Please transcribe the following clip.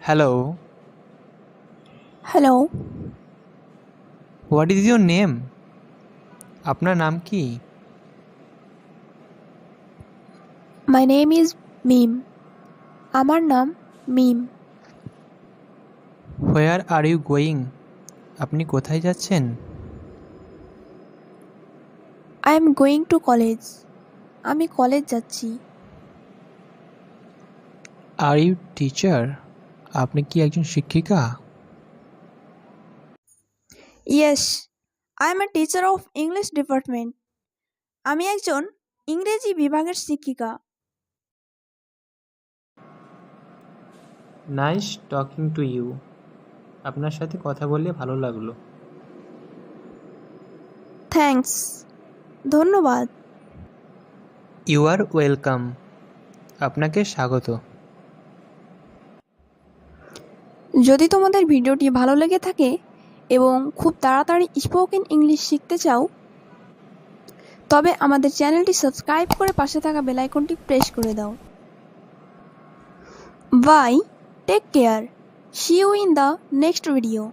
Hello, Hello, what is your name? আপনার নাম কি? my name is Mim. আমার নাম মিম। হোয়ার আর ইউ গোয়িং? আপনি কোথায় যাচ্ছেন? I am going to college. আমি কলেজ যাচ্ছি। Are you teacher? আপনি কি একজন শিক্ষিকা? Yes, I am a teacher of English department. আমি একজন ইংরেজি বিভাগের শিক্ষিকা। Nice talking to you. আপনার সাথে কথা বলে ভালো লাগলো। থ্যাঙ্কস। ধন্যবাদ। You are welcome. আপনাকে স্বাগত। যদি তোমাদের ভিডিওটি ভালো লেগে থাকে এবং খুব তাড়াতাড়ি স্পোকেন ইংলিশ শিখতে চাও তবে আমাদের চ্যানেলটি সাবস্ক্রাইব করে পাশে থাকা বেল আইকনটি প্রেস করে দাও। Bye, take care, see you in the next video.